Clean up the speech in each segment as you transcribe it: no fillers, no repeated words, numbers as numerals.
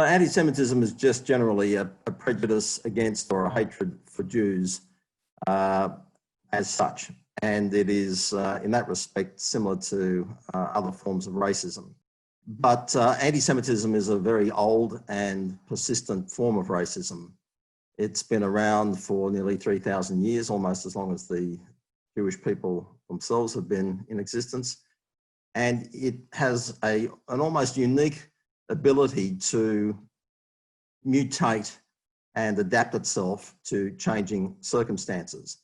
Anti-Semitism is just generally a prejudice against or a hatred for Jews as such. And it is, in that respect, similar to other forms of racism. But anti-Semitism is a very old and persistent form of racism. It's been around for nearly 3,000 years, almost as long as the Jewish people themselves have been in existence. And it has an almost unique ability to mutate and adapt itself to changing circumstances,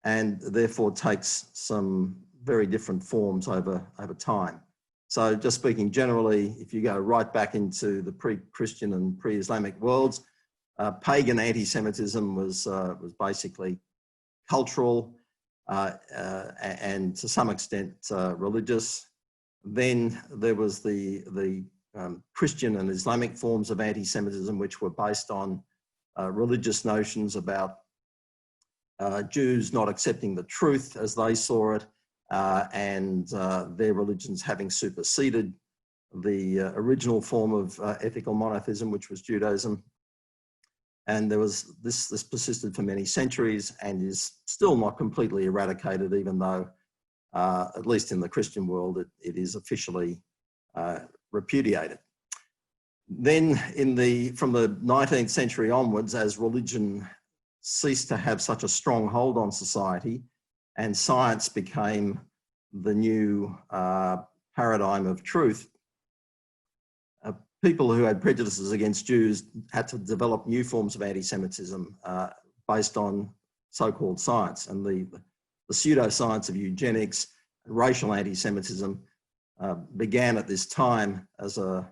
and therefore takes some very different forms over time. So just speaking generally, if you go right back into the pre-Christian and pre-Islamic worlds, pagan anti-Semitism was basically cultural and to some extent religious. Then there was the Christian and Islamic forms of anti-Semitism, which were based on religious notions about Jews not accepting the truth as they saw it, and their religions having superseded the original form of ethical monotheism, which was Judaism. And there was this persisted for many centuries and is still not completely eradicated, even though, at least in the Christian world, it is officially repudiated. Then from the 19th century onwards, as religion ceased to have such a strong hold on society and science became the new paradigm of truth, people who had prejudices against Jews had to develop new forms of anti-Semitism based on so-called science. And the pseudoscience of eugenics, racial anti-Semitism began at this time as a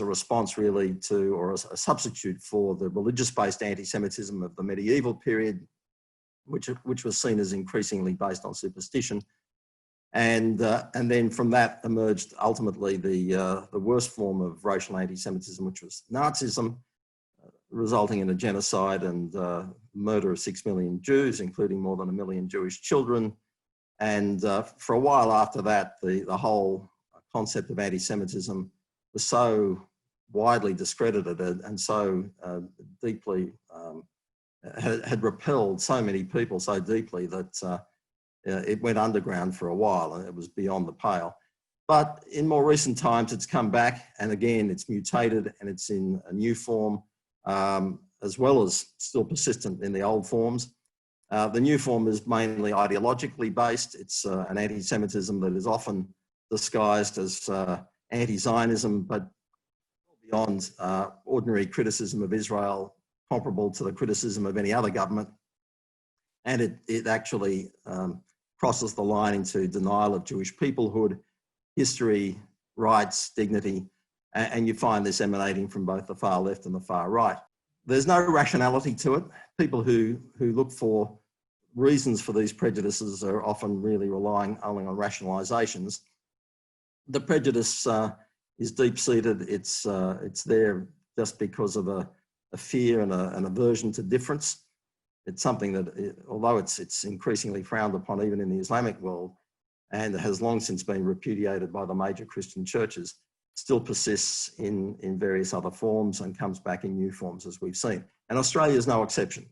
response really to, or as a substitute for, the religious-based anti-Semitism of the medieval period, which was seen as increasingly based on superstition. And then from that emerged ultimately the worst form of racial anti-Semitism, which was Nazism, resulting in a genocide and murder of 6 million Jews, including more than 1 million Jewish children. And for a while after that, the whole concept of anti-Semitism was so widely discredited and so deeply, had repelled so many people so deeply that it went underground for a while and it was beyond the pale. But in more recent times, it's come back, and again, it's mutated and it's in a new form, as well as still persistent in the old forms. The new form is mainly ideologically based. It's an anti-Semitism that is often disguised as anti-Zionism, but beyond ordinary criticism of Israel, comparable to the criticism of any other government. And it actually crosses the line into denial of Jewish peoplehood, history, rights, dignity, and you find this emanating from both the far left and the far right. There's no rationality to it. People who look for reasons for these prejudices are often really relying only on rationalisations. The prejudice is deep-seated. It's there just because of a fear and an aversion to difference. It's something that, although it's increasingly frowned upon even in the Islamic world and has long since been repudiated by the major Christian churches, still persists in various other forms and comes back in new forms, as we've seen. And Australia is no exception.